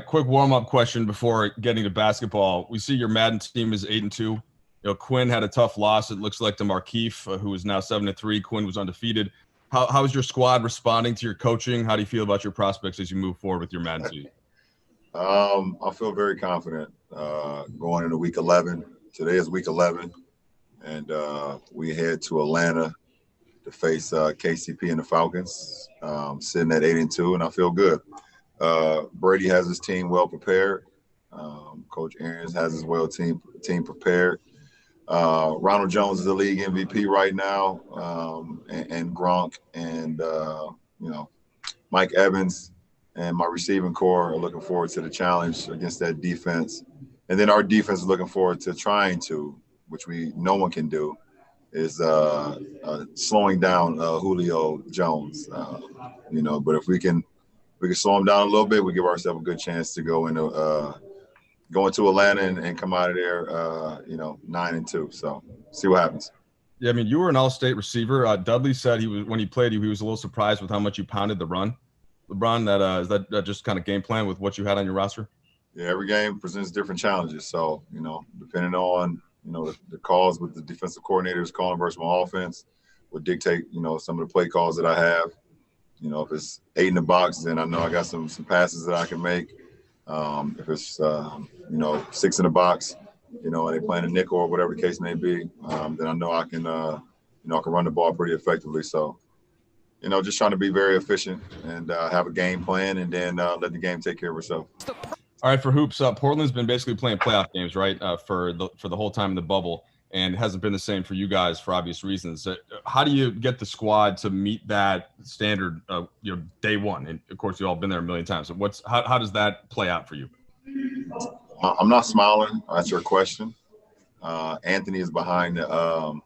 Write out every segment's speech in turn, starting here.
quick warm-up question before getting to basketball. We see your Madden team is 8-2. You know, Quinn had a tough loss. It looks like to Markeith, who is now 7-3. Quinn was undefeated. How's your squad responding to your coaching? How do you feel about your prospects as you move forward with your Madden team? I feel very confident going into week 11. Today is week 11, and we head to Atlanta to face KCP and the Falcons, sitting at 8-2, and I feel good. Brady has his team well prepared. Coach Arians has his team prepared. Ronald Jones is the league MVP right now, and Gronk and Mike Evans and my receiving core are looking forward to the challenge against that defense. And then our defense is looking forward to trying to, which no one can do, is slowing down Julio Jones. But if we can slow him down a little bit, we give ourselves a good chance to go into Atlanta and come out of there, 9-2. So see what happens. Yeah, I mean, you were an all-state receiver. Dudley said when he played, he was a little surprised with how much you pounded the run. LeBron, is that just kind of game plan with what you had on your roster? Yeah, every game presents different challenges. So, depending on, the calls with the defensive coordinators calling versus my offense would dictate, some of the play calls that I have. If it's 8 in the box, then I know I got some passes that I can make. If it's, 6 in the box, and they playing a nickel or whatever the case may be, then I know I can, I can run the ball pretty effectively. So, just trying to be very efficient and have a game plan and then let the game take care of itself. All right, for hoops, Portland's been basically playing playoff games, right, for the whole time in the bubble, and it hasn't been the same for you guys for obvious reasons. How do you get the squad to meet that standard, day one? And of course, you've all been there a million times. So how does that play out for you? I'm not smiling at your question. Anthony is behind the.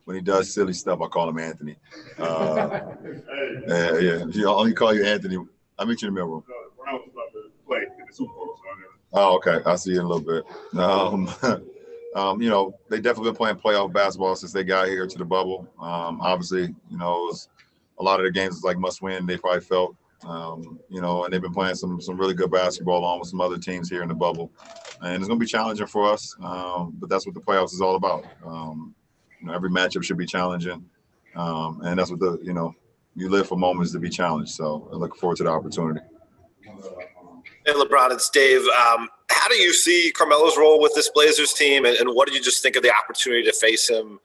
When he does silly stuff, I call him Anthony. Yeah. I'll only call you Anthony. I'll meet you in the middle room. Oh, okay. I'll see you in a little bit. They definitely been playing playoff basketball since they got here to the bubble. Obviously, a lot of the games is like must win. They probably felt, and they've been playing some really good basketball along with some other teams here in the bubble. And it's going to be challenging for us, but that's what the playoffs is all about. Every matchup should be challenging, and that's what you live for moments to be challenged. So I look forward to the opportunity. Hey, LeBron, it's Dave. How do you see Carmelo's role with this Blazers team, and what did you just think of the opportunity to face him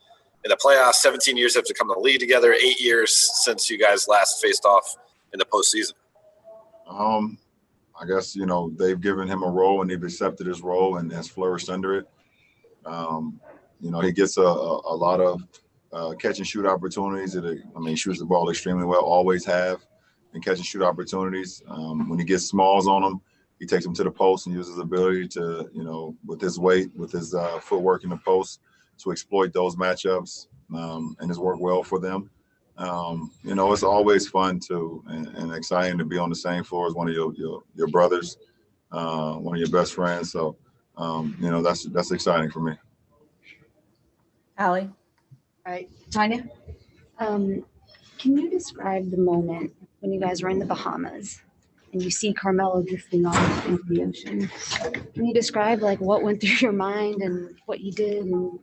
in the playoffs? 17 years have to come to the league together, 8 years since you guys last faced off in the postseason. I guess, they've given him a role and they've accepted his role and has flourished under it. He gets a lot of catch and shoot opportunities. He shoots the ball extremely well, always have, and catch and shoot opportunities. When he gets smalls on him, he takes them to the post and uses his ability to, with his weight, with his footwork in the post, to exploit those matchups, and it's worked well for them. It's always fun and exciting to be on the same floor as one of your brothers, one of your best friends. So, that's exciting for me. Allie. All right, Tanya, can you describe the moment when you guys were in the Bahamas and you see Carmelo drifting off into the ocean? Can you describe what went through your mind and what you did and all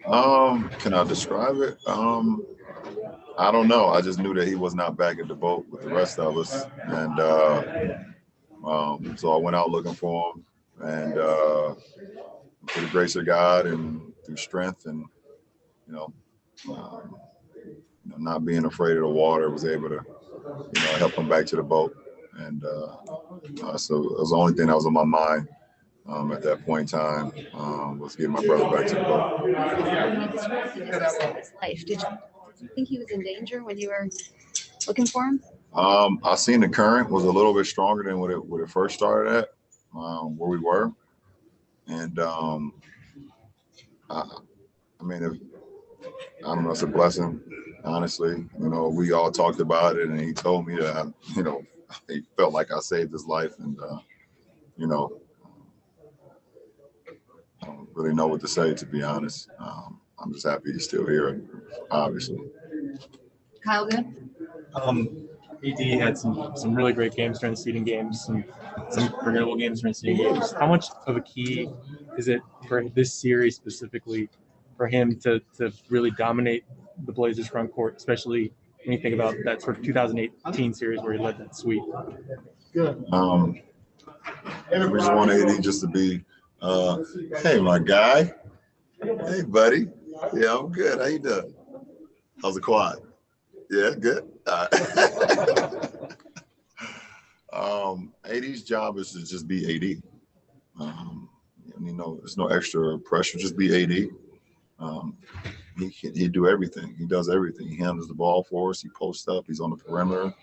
that? Can I describe it? I don't know. I just knew that he was not back at the boat with the rest of us, and so I went out looking for him, and through the grace of God and through strength and not being afraid of the water, was able to help him back to the boat, and so it was the only thing that was on my mind at that point in time, was getting my brother back to the boat. his life? Did you think he was in danger when you were looking for him? I seen the current was a little bit stronger than what it first started at, where we were, and I don't know, it's a blessing, honestly. We all talked about it, and he told me that, he felt like I saved his life, and I don't really know what to say, to be honest. I'm just happy he's still here, obviously. Kyle, good? AD had some really great games during the seeding games, some forgettable games during the seeding games. How much of a key is it for this series specifically for him to really dominate the Blazers front court, especially when you think about that sort of 2018 series where he led that sweep? We just want AD just to be, hey, my guy. Hey, buddy. Yeah, I'm good. How you doing? How's the quad? Yeah, good. All right. AD's job is to just be AD. There's no extra pressure. Just be AD. He do everything. He does everything. He handles the ball for us. He posts up. He's on the perimeter.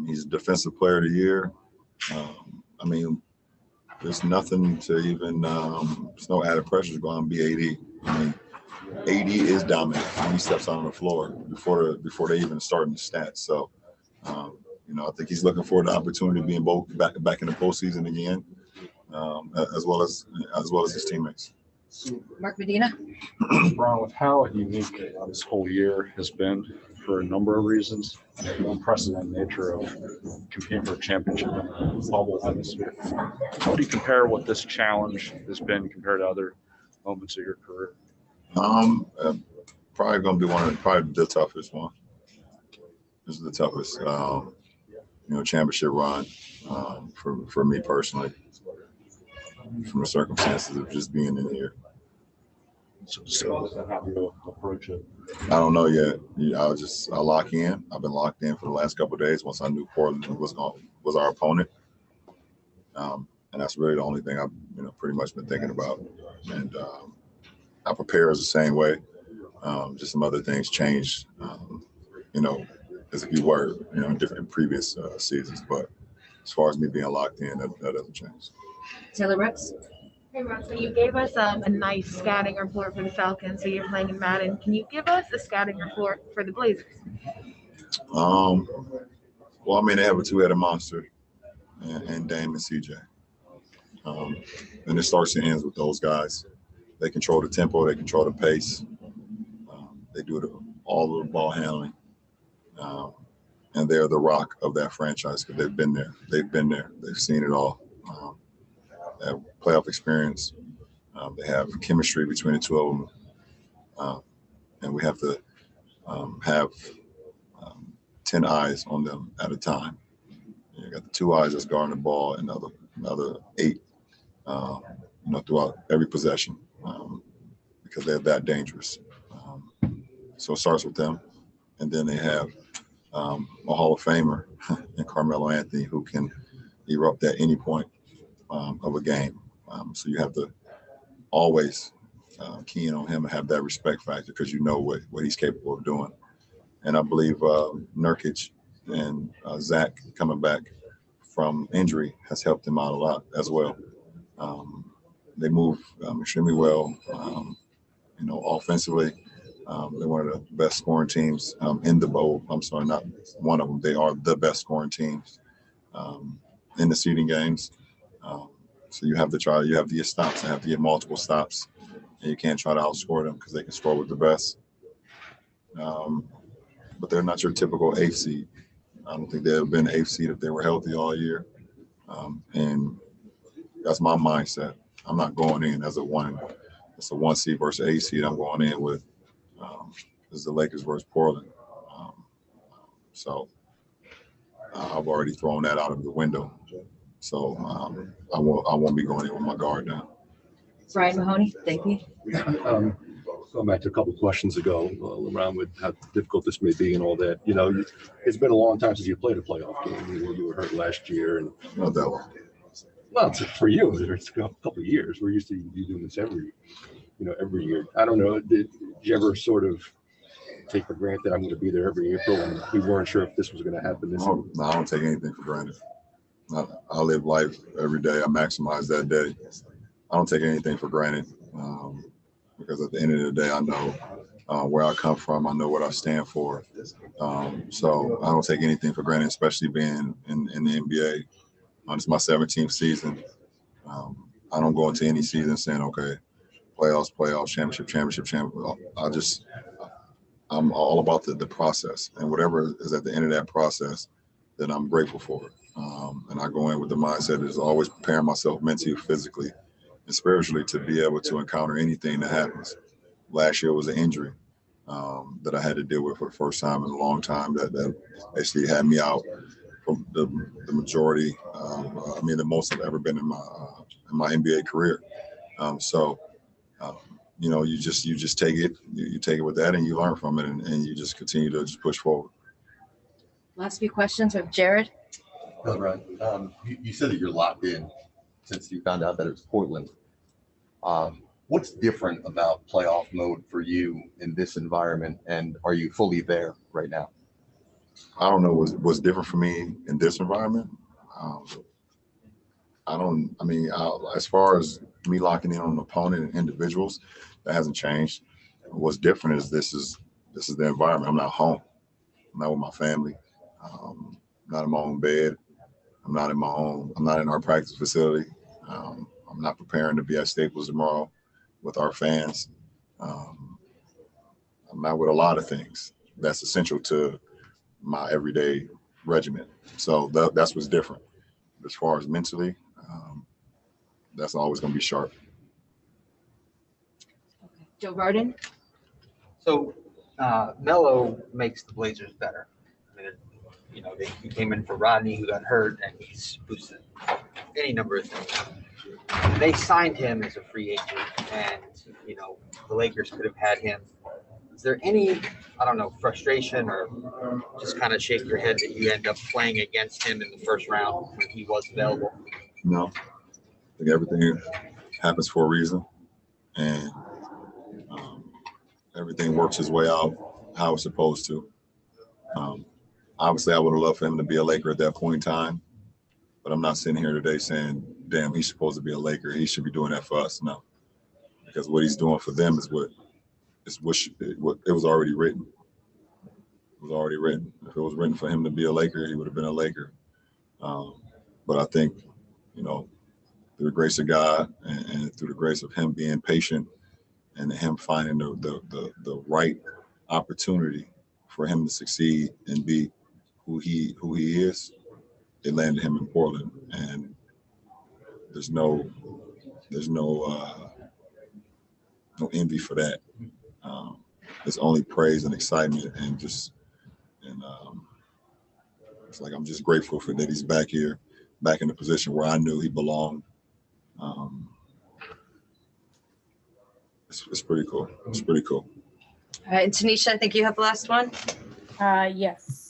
He's Defensive Player of the Year. There's nothing to even. There's no added pressure to go out and be AD. AD is dominant when he steps out on the floor before they even start in the stats. So, I think he's looking forward to the opportunity of being back in the postseason again, as well as his teammates. Mark Medina. LeBron, with how unique this whole year has been for a number of reasons, the unprecedented nature of competing for a championship in a bubble atmosphere. How do you compare what this challenge has been compared to other moments of your career? Probably going to be probably the toughest one. This is the toughest, championship run for me personally, from the circumstances of just being in here. So how do you approach it? I don't know yet. I lock in. I've been locked in for the last couple of days once I knew Portland was our opponent. And that's really the only thing I've pretty much been thinking about. And I prepare as the same way. Just some other things changed, as if you were, in different previous seasons. But as far as me being locked in, that doesn't change. Taylor Brooks. Hey, Ron, so you gave us a nice scouting report for the Falcons. So you're playing in Madden. Can you give us a scouting report for the Blazers? They have a two-headed monster and Dame and CJ. And it starts and ends with those guys. They control the tempo. They control the pace. They do all of the ball handling. And they're the rock of that franchise because they've been there. They've seen it all. They have playoff experience. They have chemistry between the two of them. And we have to have 10 eyes on them at a time. You got the 2 eyes that's guarding the ball and the other 8, throughout every possession because they're that dangerous. So it starts with them. And then they have a Hall of Famer in Carmelo Anthony who can erupt at any point of a game. So you have to always key in on him and have that respect factor because you know what he's capable of doing. And I believe Nurkic and Zach coming back from injury has helped him out a lot as well. They move extremely well, offensively. They're one of the best scoring teams in the bowl. I'm sorry, not one of them. They are the best scoring teams in the seeding games. So you have to get stops and have to get multiple stops. And you can't try to outscore them because they can score with the best. But they're not your typical 8th seed. I don't think they've ever been an 8th seed if they were healthy all year. And that's my mindset. I'm not going in as a 1 seed versus 8 seed. I'm going in with this is the Lakers versus Portland. So I've already thrown that out of the window. So I won't be going in with my guard down. Brian Mahoney. Thank you. Going back to a couple of questions ago, around with how difficult this may be and all that. It's been a long time since you played a playoff game. You were hurt last year, and Not that long. well, for you, it's a couple of years. We're used to you doing this every year. I don't know. Did you ever sort of take for granted I'm going to be there every April, and we weren't sure if this was going to happen this year? No, I don't take anything for granted. I live life every day. I maximize that day. I don't take anything for granted because at the end of the day, I know where I come from. I know what I stand for. So I don't take anything for granted, especially being in the NBA. It's my 17th season. I don't go into any season saying, okay, playoffs, championship. I'm all about the process. And whatever is at the end of that process, then I'm grateful for it. And I go in with the mindset is always preparing myself mentally, physically, and spiritually to be able to encounter anything that happens. Last year was an injury that I had to deal with for the first time in a long time that basically had me out from the majority, the most I've ever been in my NBA career. So, you just take it, you take it with that and you learn from it and you just continue to just push forward. Last few questions with Jared. LeBron, you said that you're locked in since you found out that it was Portland. What's different about playoff mode for you in this environment, and are you fully there right now? I don't know what's different for me in this environment. As far as me locking in on an opponent and individuals, that hasn't changed. What's different is this is the environment. I'm not home. I'm not with my family. I'm not in my own bed. I'm not in our practice facility. I'm not preparing to be at Staples tomorrow with our fans. I'm not with a lot of things that's essential to my everyday regimen. So that's what's different. As far as mentally, that's always going to be sharp. Okay. Joe Varden. So Melo makes the Blazers better. He came in for Rodney, who got hurt, and he's boosted any number of things. They signed him as a free agent, and the Lakers could have had him. Is there any, frustration or just kind of shake your head that you end up playing against him in the first round when he was available? No, I think everything happens for a reason, and everything works its way out how it's supposed to. Obviously, I would have loved for him to be a Laker at that point in time, but I'm not sitting here today saying, damn, he's supposed to be a Laker. He should be doing that for us. No, because what he's doing for them is what it was already written. It was already written. If it was written for him to be a Laker, he would have been a Laker. But I think, through the grace of God and through the grace of him being patient and him finding the right opportunity for him to succeed and be who he is, it landed him in Portland, and there's no envy for that. It's only praise and excitement, and it's like I'm just grateful for that he's back here, back in the position where I knew he belonged. It's pretty cool. It's pretty cool. All right, and Tanisha, I think you have the last one. Yes.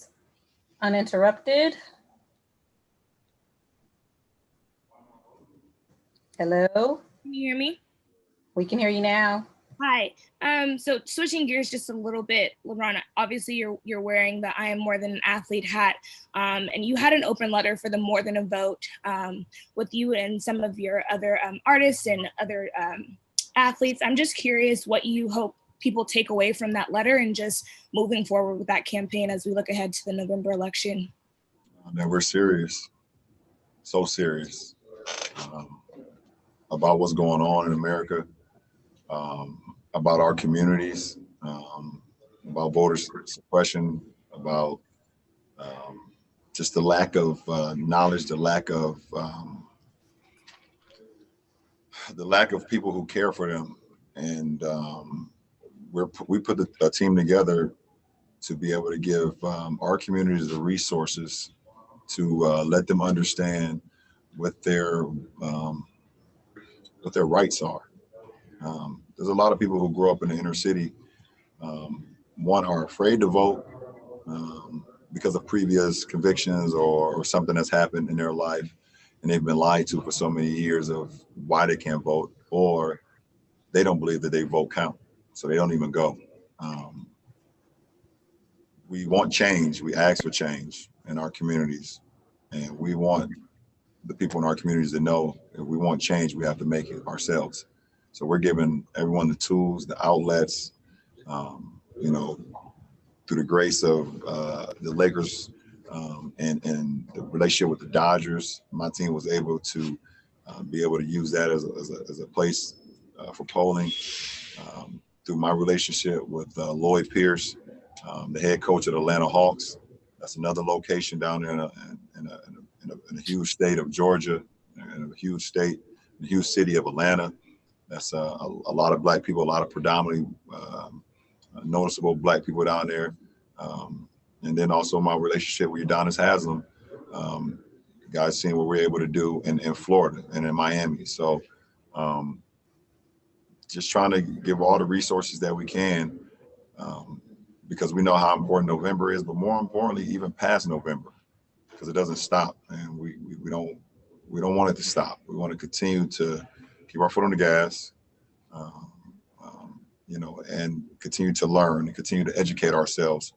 Uninterrupted. Hello? Can you hear me? We can hear you now. Hi. So switching gears just a little bit, LeBron, obviously you're wearing the I Am More Than an Athlete hat, and you had an open letter for the More Than a Vote with you and some of your other artists and other athletes. I'm just curious what you hope people take away from that letter and just moving forward with that campaign as we look ahead to the November election. That we're serious, so serious about what's going on in America, about our communities, about voter suppression, about just the lack of knowledge, the lack of people who care for them. And we put a team together to be able to give our communities the resources to let them understand what their rights are. There's a lot of people who grow up in the inner city, one, are afraid to vote because of previous convictions or something that's happened in their life, and they've been lied to for so many years of why they can't vote, or they don't believe that their vote count, so they don't even go. We want change. We ask for change in our communities, and we want the people in our communities to know if we want change, we have to make it ourselves. So we're giving everyone the tools, the outlets, through the grace of the Lakers and the relationship with the Dodgers. My team was able to be able to use that as a place for polling. Through my relationship with Lloyd Pierce, the head coach of the Atlanta Hawks, That's another location down there in a huge state of Georgia, in a huge state, in a huge city of Atlanta. That's a lot of Black people, a lot of predominantly noticeable Black people down there. And then also my relationship with Udonis Haslam. Guys seeing what we're able to do in Florida and in Miami. So just trying to give all the resources that we can, because we know how important November is, but more importantly, even past November, because it doesn't stop, and we don't want it to stop. We want to continue to keep our foot on the gas, and continue to learn and continue to educate ourselves,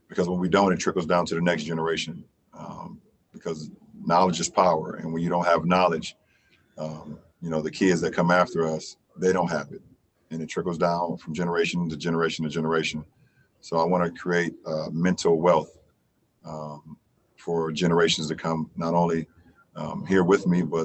because when we don't, it trickles down to the next generation, because knowledge is power, and when you don't have knowledge, the kids that come after us, they don't have it, and it trickles down from generation to generation to generation. So I want to create mental wealth for generations to come, not only here with me, but